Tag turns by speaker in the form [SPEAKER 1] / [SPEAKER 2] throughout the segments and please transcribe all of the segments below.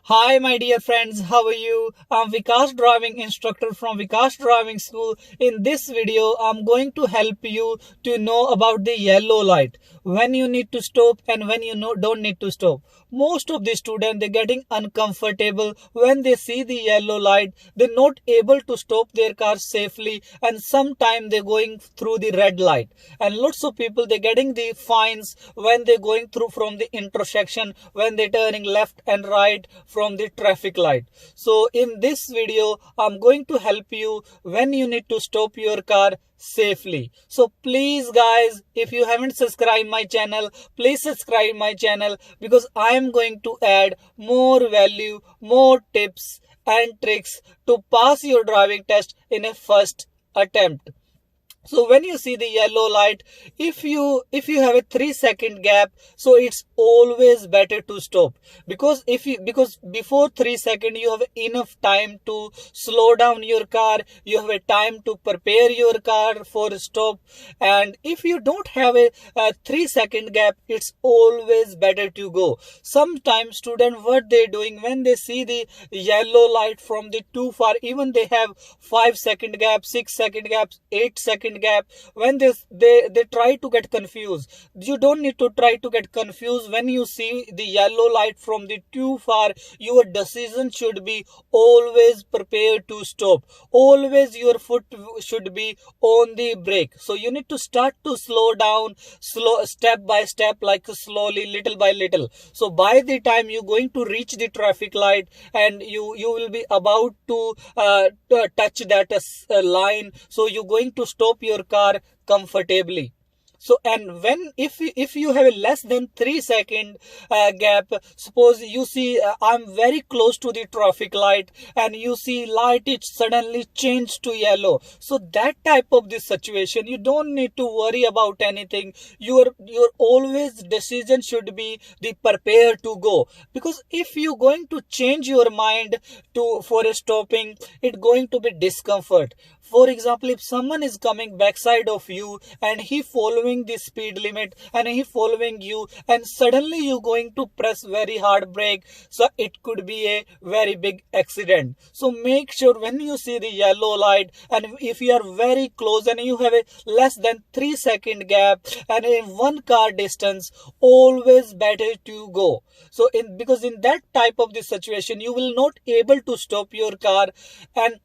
[SPEAKER 1] Hi, my dear friends, how are you? I'm Vikas Driving Instructor from Vikas Driving School. In this video, I'm going to help you to know about the yellow light, when you need to stop and when don't need to stop. Most of the students, they're getting uncomfortable when they see the yellow light. They're not able to stop their car safely, and sometimes they're going through the red light. And lots of people, they're getting the fines when they're going through from the intersection, when they're turning left and right from the traffic light. So in this video, I'm going to help you when you need to stop your car safely. So please guys, if you haven't subscribed my channel, please subscribe my channel, because I am going to add more value, more tips and tricks to pass your driving test in a first attempt. So when you see the yellow light, if you have a 3-second gap, so it's always better to stop, because before 3 seconds you have enough time to slow down your car, you have a time to prepare your car for a stop. And if you don't have a 3-second gap, it's always better to go. Sometimes students, what they're doing, when they see the yellow light from the too far, even they have 5-second gap, 6-second gaps, 8-second gap, when they try to get confused. You don't need to try to get confused. When you see the yellow light from the too far, your decision should be always prepared to stop. Always your foot should be on the brake. So you need to start to slow down, step by step, like slowly, little by little. So by the time you're going to reach the traffic light and you will be about to touch that line, so you're going to stop your car comfortably. So, and when if you have a less than 3-second gap, suppose you see I'm very close to the traffic light and you see light it suddenly changed to yellow. So that type of this situation, you don't need to worry about anything. Your always decision should be the prepare to go, because if you're going to change your mind for a stopping, it's going to be discomfort. For example, if someone is coming backside of you and he following the speed limit and he following you, and suddenly you're going to press very hard brake, so it could be a very big accident. So make sure when you see the yellow light, and if you are very close and you have a less than 3-second gap and a 1 car distance, always better to go. So because in that type of the situation, you will not able to stop your car. And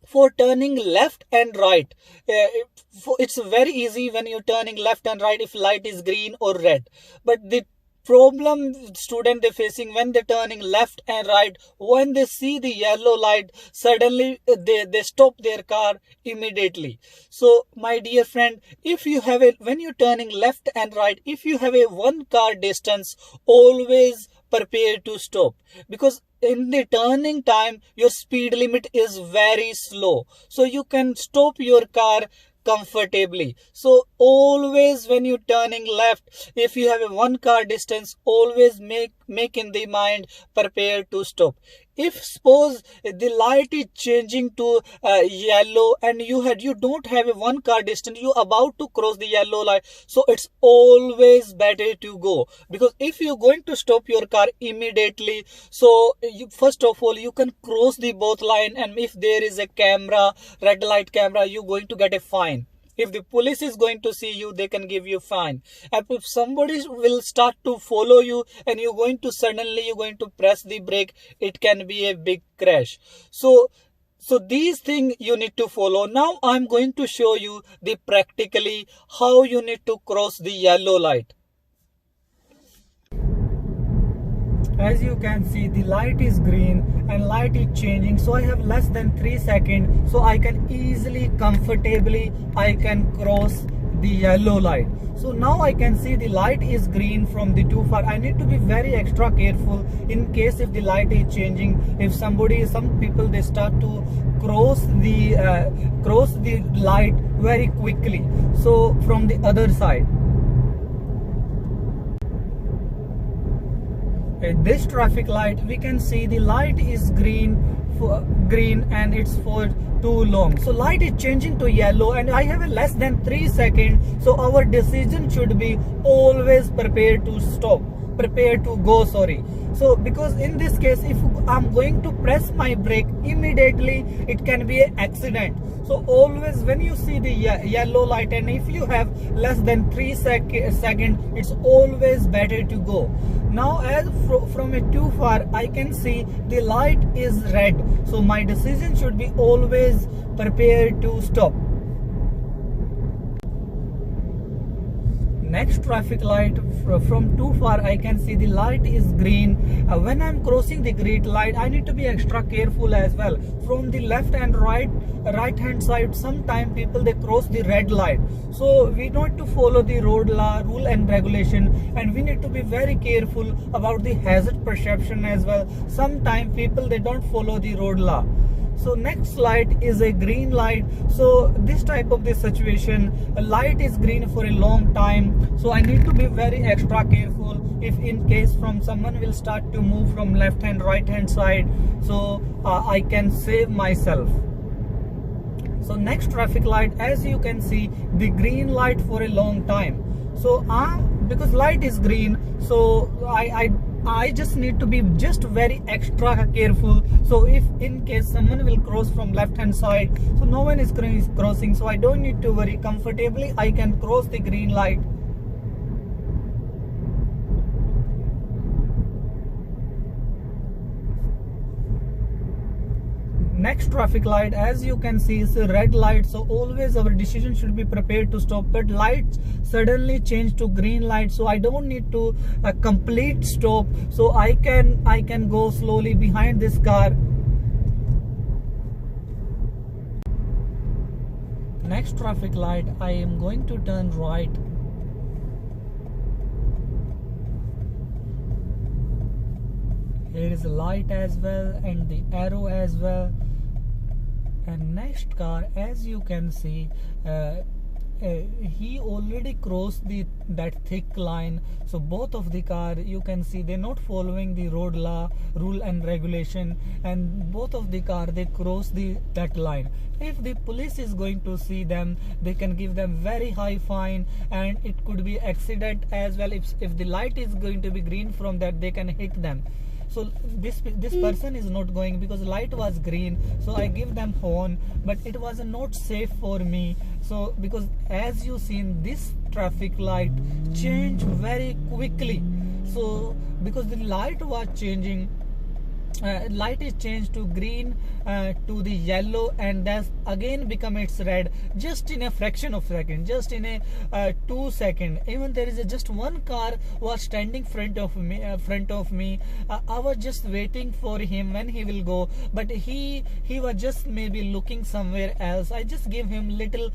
[SPEAKER 1] for turning left and right, it's very easy when you're turning left and right if light is green or red. But the problem student they're facing when they're turning left and right, when they see the yellow light, suddenly they stop their car immediately. So my dear friend, if you have when you're turning left and right, if you have a 1 car distance, always prepare to stop, because in the turning time your speed limit is very slow, so you can stop your car comfortably. So always when you're turning left, if you have a 1 car distance, always make in the mind prepare to stop. If suppose the light is changing to yellow and you don't have a 1 car distance, you about to cross the yellow light, so it's always better to go, because if you're going to stop your car immediately, so first of all you can cross the both line, and if there is a camera, red light camera, you're going to get a fine. If the police is going to see you, they can give you fine. And if somebody will start to follow you and you're going to press the brake, it can be a big crash. So these things you need to follow. Now I'm going to show you the practically how you need to cross the yellow light. As you can see, the light is green and light is changing, so I have less than 3 seconds, so I can easily, comfortably, I can cross the yellow light. So now I can see the light is green from the too far. I need to be very extra careful in case if the light is changing. If some people they start to cross the light very quickly, so from the other side. At this traffic light, we can see the light is green and it's for too long. So light is changing to yellow and I have a less than 3 seconds. So our decision should be always prepared to stop. Prepare to go, sorry. So because in this case, if I'm going to press my brake immediately, it can be an accident. So always when you see the yellow light, and if you have less than 3 seconds, it's always better to go. Now as from it too far, I can see the light is red, so my decision should be always prepared to stop. Next traffic light, from too far I can see the light is green. When I'm crossing the green light, I need to be extra careful as well. From the left and right hand side, sometimes people they cross the red light, so we need to follow the road law, rule and regulation, and we need to be very careful about the hazard perception as well. Sometimes people they don't follow the road law. So next light is a green light. So this type of this situation, a light is green for a long time, so I need to be very extra careful if in case from someone will start to move from left and right hand side, so I can save myself. So next traffic light, as you can see, the green light for a long time. So because light is green, so I just need to be just very extra careful. So if in case someone will cross from left hand side, so no one is crossing, so I don't need to worry. Comfortably I can cross the green light. Next traffic light, as you can see, is a red light, so always our decision should be prepared to stop. But lights suddenly change to green light, so I don't need to complete stop, so I can go slowly behind this car. Next traffic light, I am going to turn right. Here is a light as well and the arrow as well. And next car, as you can see, he already crossed that thick line. So both of the car, you can see they're not following the road law, rule and regulation, and both of the car they cross that line. If the police is going to see them, they can give them very high fine, and it could be accident as well. If the light is going to be green from that, they can hit them. So this person is not going because light was green, so I give them horn, but it was not safe for me. So because as you seen, this traffic light changed very quickly. So because the light was changing, light is changed to green, to the yellow, and that's again become its red just in a fraction of second, just in a 2 seconds. Even there is just one car was standing front of me. I was just waiting for him when he will go, but he was just maybe looking somewhere else. I just give him little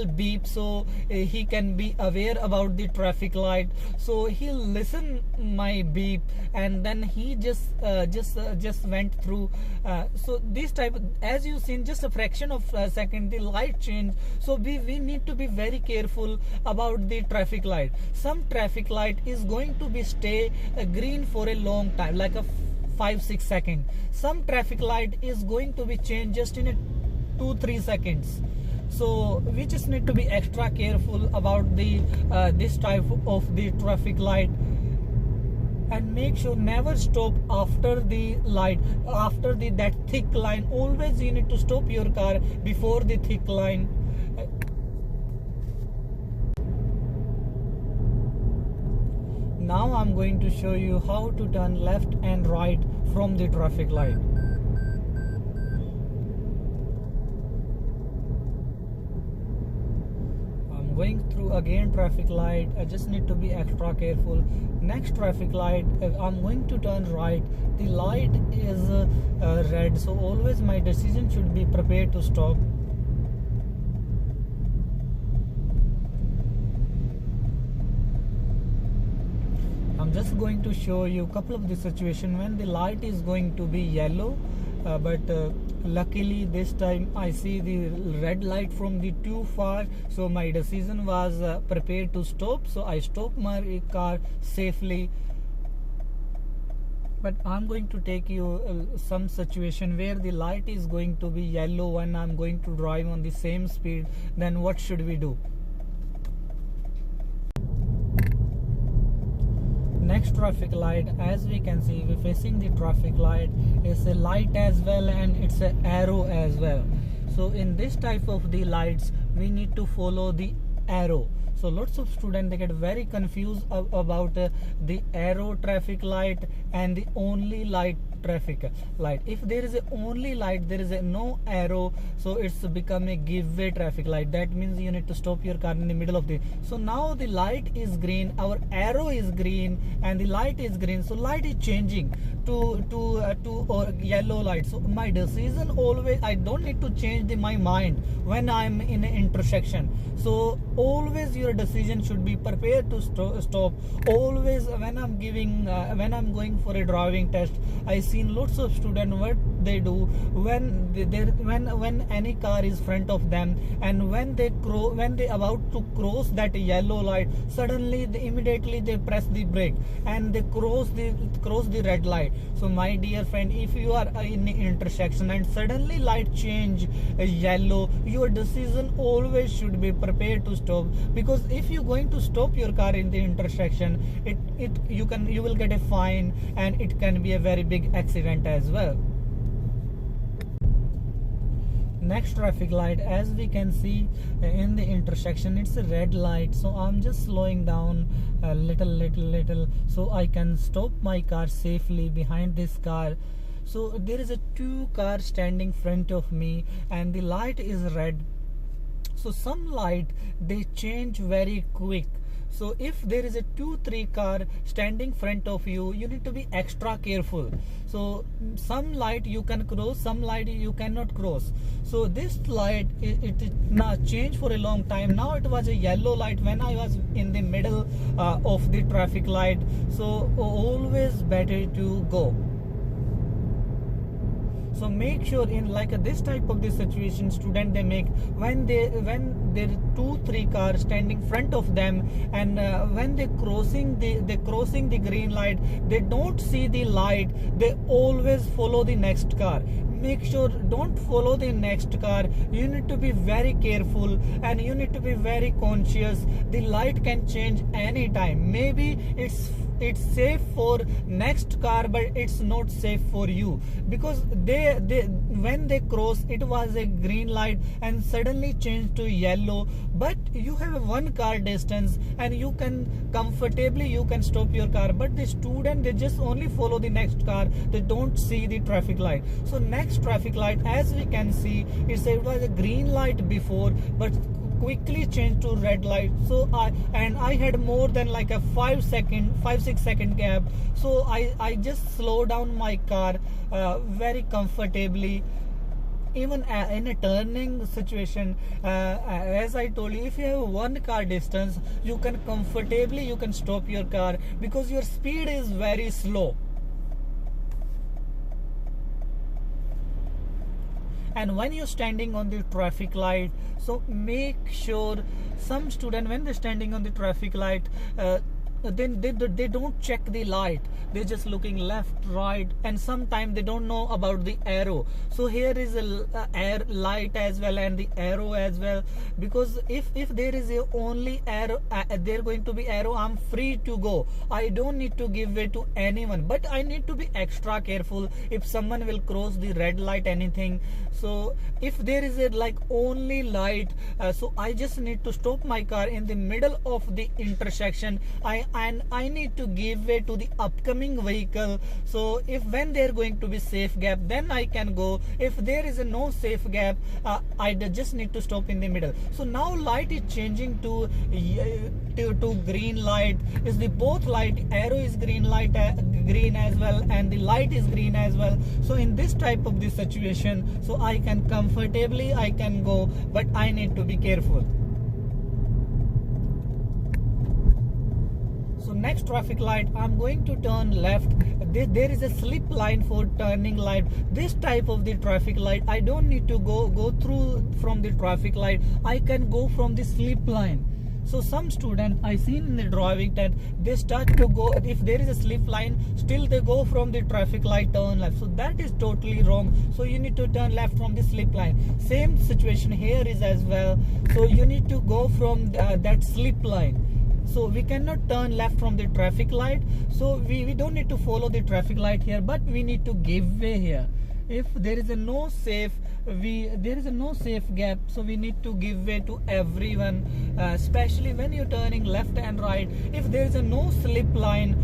[SPEAKER 1] beep, so he can be aware about the traffic light, so he'll listen my beep, and then he just went through. So this type, as you seen, just a fraction of a second the light change. So we need to be very careful about the traffic light. Some traffic light is going to be stay green for a long time, like a 5-6 seconds. Some traffic light is going to be changed just in a 2-3 seconds. So we just need to be extra careful about the this type of the traffic light. And make sure never stop after the light, after that thick line. Always you need to stop your car before the thick line. Now I'm going to show you how to turn left and right from the traffic light. Going through again traffic light, I just need to be extra careful. Next traffic light, I'm going to turn right. The light is red, so always my decision should be prepared to stop. I'm just going to show you a couple of the situation when the light is going to be yellow, but luckily this time I see the red light from the too far, so my decision was prepared to stop, so I stopped my car safely. But I'm going to take you some situation where the light is going to be yellow when I'm going to drive on the same speed. Then what should we do? next traffic light, as we can see, we're facing the traffic light. It's a light as well and it's an arrow as well. So in this type of the lights, we need to follow the arrow. So lots of students, they get very confused about the arrow traffic light and the only light traffic light. If there is a only light, there is a no arrow, so it's become a giveaway traffic light. That means you need to stop your car in the middle of the. So now the light is green, our arrow is green, and the light is green. So light is changing to yellow light. So my decision always, I don't need to change my mind when I'm in an intersection. So always your decision should be prepared to stop. Always when I'm going for a driving test, I seen lots of students what they do when any car is front of them, and when they about to cross that yellow light, suddenly immediately they press the brake and they cross the red light. So my dear friend, if you are in the intersection and suddenly light change yellow, your decision always should be prepared to stop, because if you're going to stop your car in the intersection, you will get a fine, and it can be a very big accident as well. Next traffic light, as we can see in the intersection, it's a red light. So I'm just slowing down a little so I can stop my car safely behind this car. So there is a 2 cars standing front of me and the light is red. So some light, they change very quick. So if there is a 2-3 car standing front of you, you need to be extra careful. So some light you can cross, some light you cannot cross. So this light, it now changed for a long time. Now it was a yellow light when I was in the middle of the traffic light. So always better to go. So make sure in like this type of this situation, student, they make when there are 2-3 cars standing front of them, and when they crossing the green light, they don't see the light, they always follow the next car. Make sure don't follow the next car. You need to be very careful and you need to be very conscious. The light can change anytime. Maybe it's safe for next car, but it's not safe for you, because when they cross, it was a green light and suddenly changed to yellow, but you have a 1 car distance and you can comfortably stop your car. But the student, they just only follow the next car, they don't see the traffic light. So next traffic light, as we can see, it was a green light before, but quickly changed to red light. So I had more than like a 5-6 second gap. So I just slow down my car very comfortably. Even in a turning situation, as I told you, if you have 1 car distance, you can comfortably stop your car, because your speed is very slow. And when you're standing on the traffic light, so make sure, some student, when they're standing on the traffic light, then they don't check the light, they're just looking left, right, and sometimes they don't know about the arrow. So here is a light as well and the arrow as well, because if there is a only arrow, there going to be arrow, I'm free to go, I don't need to give way to anyone, but I need to be extra careful if someone will cross the red light, anything. So if there is a like only light, so I just need to stop my car in the middle of the intersection, and I need to give way to the upcoming vehicle. So if when there going to be safe gap, then I can go. If there is a no safe gap, I just need to stop in the middle. So now light is changing to green light. Is the both light, arrow is green light, green as well, and the light is green as well. So in this type of this situation, so I can comfortably I can go, but I need to be careful. So next traffic light, I'm going to turn left. There is a slip line for turning light. This type of the traffic light, I don't need to go through from the traffic light, I can go from the slip line. So some students I seen in the driving test, they start to go, if there is a slip line, still they go from the traffic light, turn left. So that is totally wrong. So you need to turn left from the slip line. Same situation here is as well. So you need to go from that slip line. so we cannot turn left from the traffic light. So we don't need to follow the traffic light here, but we need to give way here. If there is a no safe gap, so we need to give way to everyone, especially when you're turning left and right. If there is a no slip line,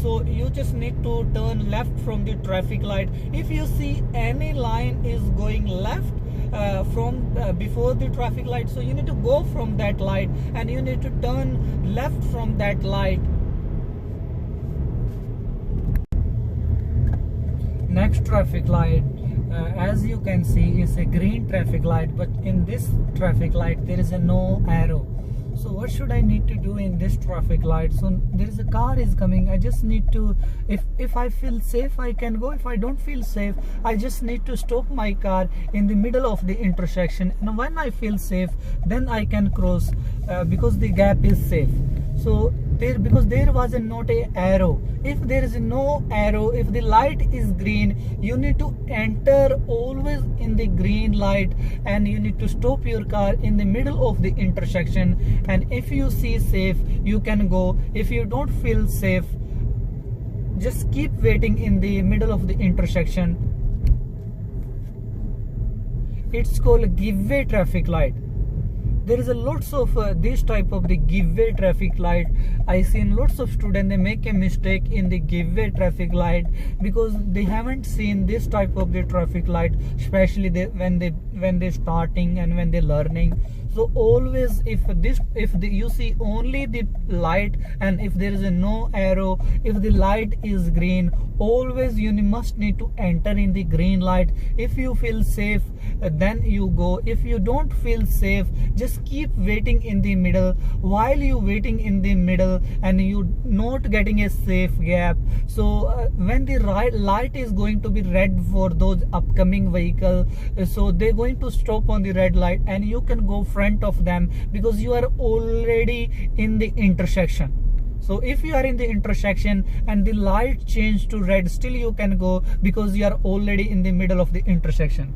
[SPEAKER 1] so you just need to turn left from the traffic light. If you see any line is going left from before the traffic light, so you need to go from that light and you need to turn left from that light. Next traffic light, as you can see, is a green traffic light, but in this traffic light there is a no arrow. So what should I need to do in this traffic light? So there is a car is coming. I just need to, if I feel safe, I can go. If I don't feel safe, I just need to stop my car in the middle of the intersection, and when I feel safe, then I can cross because the gap is safe. So because there was not a arrow. If there is no arrow, if the light is green, you need to enter always in the green light, and you need to stop your car in the middle of the intersection. And if you see safe, you can go. If you don't feel safe, just keep waiting in the middle of the intersection. It's called give way traffic light. There is a lots of this type of the give way traffic light. I seen lots of students, they make a mistake in the give way traffic light because they haven't seen this type of the traffic light, especially when they're starting and when they're learning. So always, if you see only the light, and if there is a no arrow, if the light is green, always you must need to enter in the green light. If you feel safe, then you go. If you don't feel safe, just keep waiting in the middle. While you waiting in the middle and you not getting a safe gap, so when the light is going to be red for those upcoming vehicle, so they're going to stop on the red light, and you can go front of them because you are already in the intersection. So if you are in the intersection and the light changed to red, still you can go because you are already in the middle of the intersection.